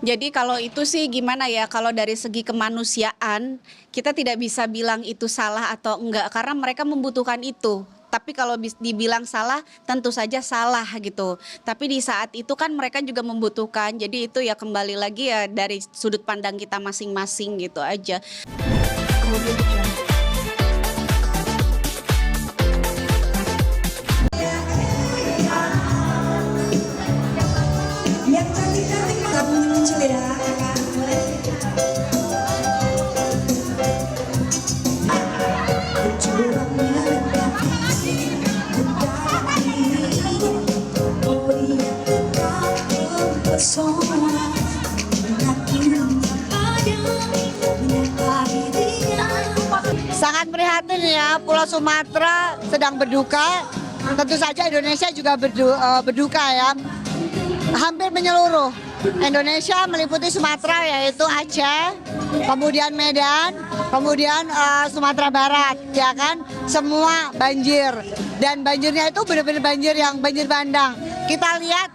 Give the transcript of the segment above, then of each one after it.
Jadi kalau itu sih gimana ya, kalau dari segi kemanusiaan kita tidak bisa bilang itu salah atau enggak karena mereka membutuhkan itu. Tapi kalau dibilang salah tentu saja salah gitu. Tapi di saat itu kan mereka juga membutuhkan. Jadi itu ya kembali lagi ya dari sudut pandang kita masing-masing gitu aja. Yang cantik-cantik kamu muncul ya, kakak. Curangnya hati, oh dia tak terpesona. Sangat prihatin ya, Pulau Sumatera sedang berduka. Tentu saja Indonesia juga berduka ya. Hampir menyeluruh Indonesia meliputi Sumatera yaitu Aceh, kemudian Medan, kemudian Sumatera Barat, ya kan? Semua banjir dan banjirnya itu benar-benar banjir yang banjir bandang. Kita lihat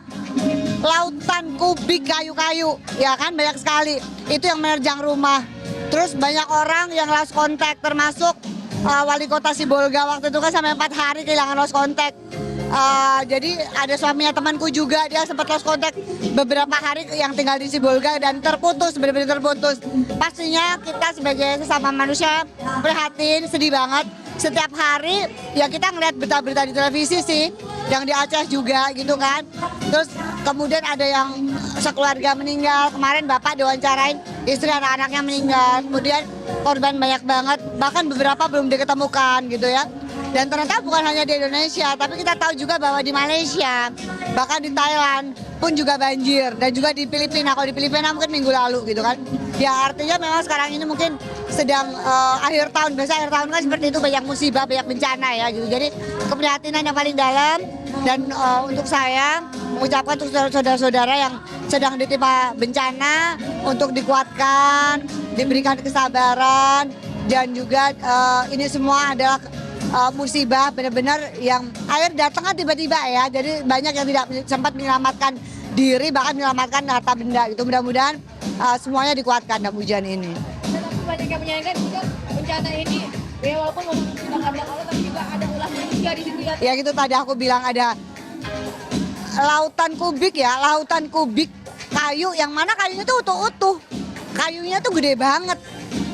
lautan kubik kayu-kayu, ya kan banyak sekali. Itu yang menerjang rumah. Terus banyak orang yang lost contact, termasuk wali kota Sibolga waktu itu kan sampai 4 hari kehilangan lost contact. Jadi ada suaminya temanku juga, dia sempat lost contact beberapa hari yang tinggal di Sibolga dan terputus, benar-benar terputus. Pastinya kita sebagai sesama manusia prihatin, sedih banget. Setiap hari ya kita ngeliat berita-berita di televisi sih, yang di Aceh juga gitu kan. Terus kemudian ada yang sekeluarga meninggal, kemarin bapak diwawancarain istri anak-anaknya meninggal, kemudian korban banyak banget, bahkan beberapa belum diketemukan gitu ya. Dan ternyata bukan hanya di Indonesia, tapi kita tahu juga bahwa di Malaysia, bahkan di Thailand pun juga banjir, dan juga di Filipina. Kalau di Filipina mungkin minggu lalu gitu kan. Ya artinya memang sekarang ini mungkin sedang akhir tahun, biasa akhir tahun kan seperti itu, banyak musibah, banyak bencana ya gitu. Jadi keprihatinan yang paling dalam, dan untuk saya mengucapkan untuk saudara-saudara yang sedang ditimpa bencana untuk dikuatkan, diberikan kesabaran, dan juga ini semua adalah musibah benar-benar yang air datangnya tiba-tiba ya, jadi banyak yang tidak sempat menyelamatkan diri, bahkan menyelamatkan harta benda gitu. Mudah-mudahan semuanya dikuatkan dalam hujan ini. Banyak yang menyayangkan juga bencana ini ya, walaupun sudah ada Allah tapi juga ada ulahnya juga di situ ya. Ya gitu, tadi aku bilang ada lautan kubik ya, lautan kubik kayu, yang mana kayunya tuh utuh-utuh, kayunya tuh gede banget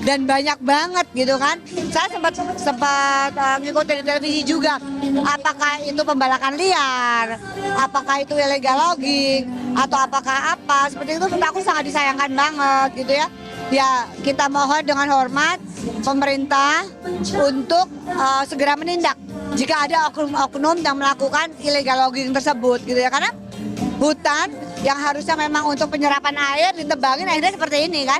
dan banyak banget gitu kan. Saya sempat ngikutin di televisi juga, apakah itu pembalakan liar, apakah itu illegal logging, atau apakah apa seperti itu. Menurut aku sangat disayangkan banget gitu ya. Ya kita mohon dengan hormat pemerintah untuk segera menindak jika ada oknum-oknum yang melakukan illegal logging tersebut gitu ya, karena hutan yang harusnya memang untuk penyerapan air ditebangin akhirnya seperti ini kan.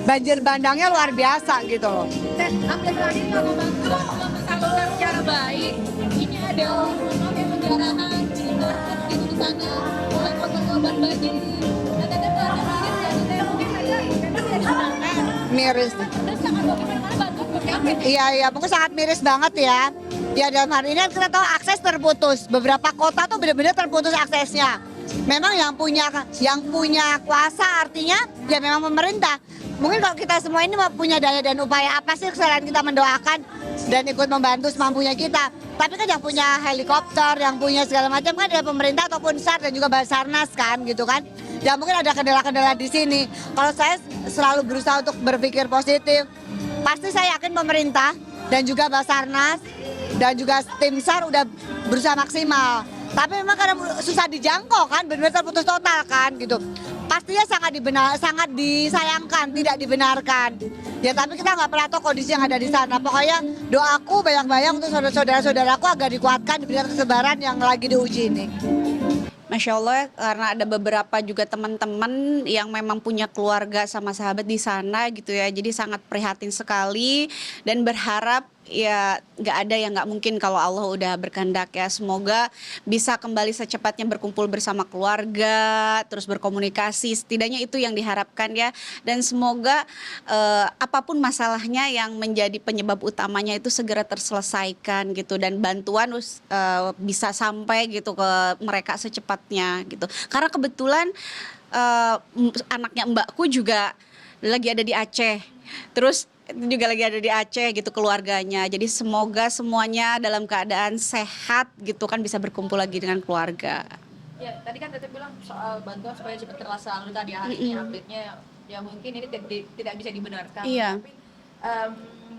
Banjir bandangnya luar biasa gitu loh. Ambil tadi kalau bantu salurkan secara baik, ini ada oknum yang penjarahan gitu di sana oleh korban banjir. Dan ada mungkin saja Miris. dan sangat bagaimana bantuan seperti apa? Iya, mungkin sangat miris banget ya. Ya dalam hari ini kita tahu akses terputus. Beberapa kota tuh benar-benar terputus aksesnya. Memang yang punya kuasa artinya ya memang pemerintah. Mungkin kalau kita semua ini punya daya dan upaya apa sih selain kita mendoakan dan ikut membantu semampunya kita. Tapi kan yang punya helikopter, yang punya segala macam kan ada pemerintah ataupun SAR dan juga Basarnas kan gitu kan. Ya mungkin ada kendala-kendala di sini. Kalau saya selalu berusaha untuk berpikir positif. Pasti saya yakin pemerintah dan juga Basarnas dan juga tim SAR udah berusaha maksimal. Tapi memang karena susah dijangkau kan, benar-benar terputus total kan gitu. Pastinya sangat disayangkan, tidak dibenarkan. Ya tapi kita nggak pernah tahu kondisi yang ada di sana. Pokoknya doaku banyak-banyak untuk saudara-saudaraku agar dikuatkan, diberikan kesabaran yang lagi diuji ini. Masya Allah, karena ada beberapa juga teman-teman yang memang punya keluarga sama sahabat di sana gitu ya. Jadi sangat prihatin sekali dan berharap ya nggak ada yang nggak mungkin kalau Allah udah berkehendak ya. Semoga bisa kembali secepatnya berkumpul bersama keluarga, terus berkomunikasi. Setidaknya itu yang diharapkan ya. Dan semoga apapun masalahnya yang menjadi penyebab utamanya itu segera terselesaikan gitu. Dan bantuan bisa sampai gitu ke mereka secepatnya gitu. Karena kebetulan anaknya mbakku juga lagi ada di Aceh. Terus itu juga lagi ada di Aceh gitu keluarganya. Jadi semoga semuanya dalam keadaan sehat gitu kan, bisa berkumpul lagi dengan keluarga. Ya, tadi kan Teteh bilang soal bantuan supaya cepat terlaksana tadi hari ini update-nya ya mungkin ini tidak bisa dibenarkan. Iya. Tapi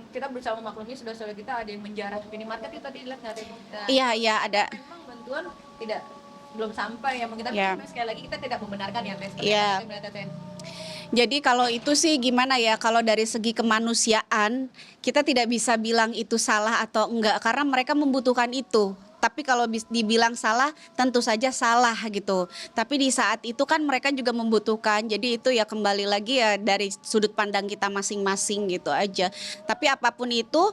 kita berusaha memaklumi saudara-saudara kita ada yang menjarah minimarket itu tadi lihat nggak ada. Iya ada. Memang bantuan belum sampai ya mungkin, tapi Iya. sekali lagi kita tidak membenarkan ya Teh. Iya. Teteh. Jadi kalau itu sih gimana ya, kalau dari segi kemanusiaan kita tidak bisa bilang itu salah atau enggak karena mereka membutuhkan itu. Tapi kalau dibilang salah tentu saja salah gitu. Tapi di saat itu kan mereka juga membutuhkan. Jadi itu ya kembali lagi ya dari sudut pandang kita masing-masing gitu aja. Tapi apapun itu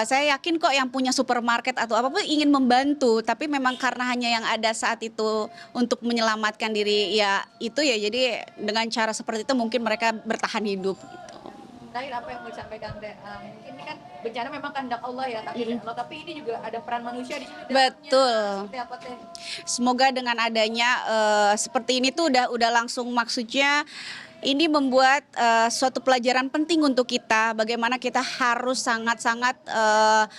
saya yakin kok yang punya supermarket atau apapun ingin membantu. Tapi memang karena hanya yang ada saat itu untuk menyelamatkan diri ya itu ya. Jadi dengan cara seperti itu mungkin mereka bertahan hidup gitu. Terakhir apa yang mau disampaikan Teh? Mungkin ini kan bencana memang kehendak Allah ya, tapi ini juga ada peran manusia di sini. Betul. Seperti apa Teh? Semoga dengan adanya seperti ini tuh udah langsung maksudnya ini membuat suatu pelajaran penting untuk kita, bagaimana kita harus sangat-sangat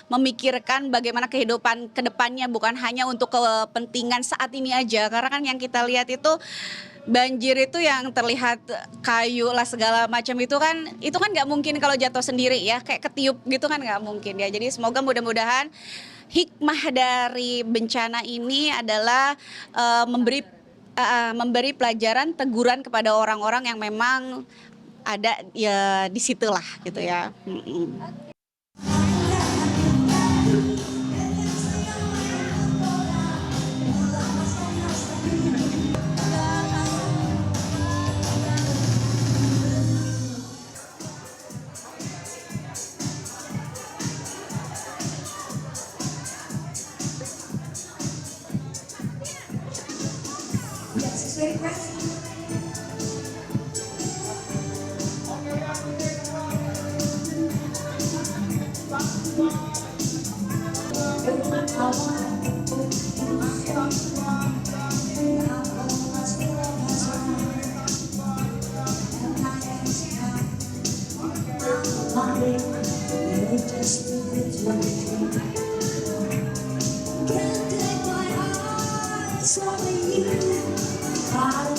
memikirkan bagaimana kehidupan kedepannya, bukan hanya untuk kepentingan saat ini aja. Karena kan yang kita lihat itu banjir itu yang terlihat kayu lah segala macam itu kan nggak mungkin kalau jatuh sendiri ya, kayak ketiup gitu kan nggak mungkin ya. Jadi semoga mudah-mudahan hikmah dari bencana ini adalah memberi pelajaran, teguran kepada orang-orang yang memang ada ya di situlah gitu ya. Yes, it's very pressing. Just a little dream. Can't take my eyes off of you. I'll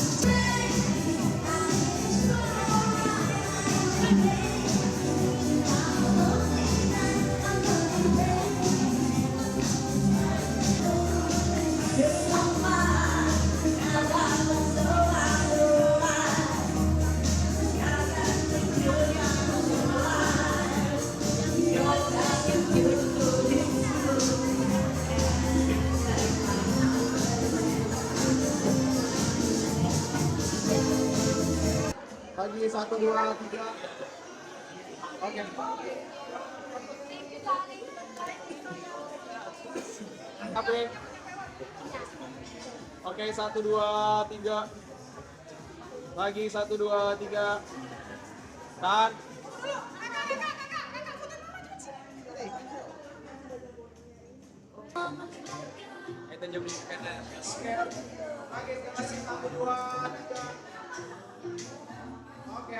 Lagi 1, 2, 3. Oke. Oke. Oke, 1, 2, 3. Lagi 1, 2, 3. Tahan. Itu jam di kanan. Lagi 1, 2, 3. Oke.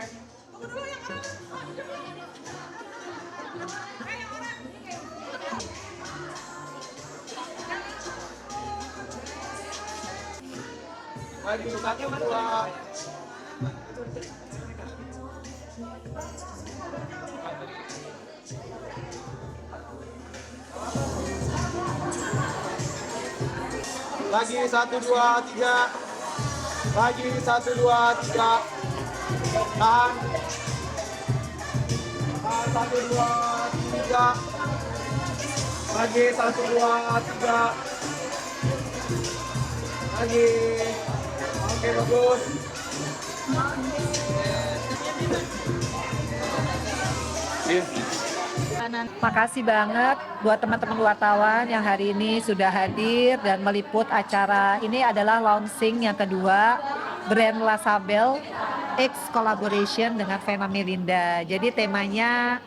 Lagi 1, 2. Lagi 1, 2, 3. Lagi 1, 2, 3. Tahan. 1, 2, 3. Lagi 1, 2, 3. Lagi. Oke, bagus. Makasih banget buat teman-teman wartawan yang hari ini sudah hadir dan meliput acara ini. Adalah launching yang kedua brand La Sabel X collaboration dengan Vena Melinda. Jadi temanya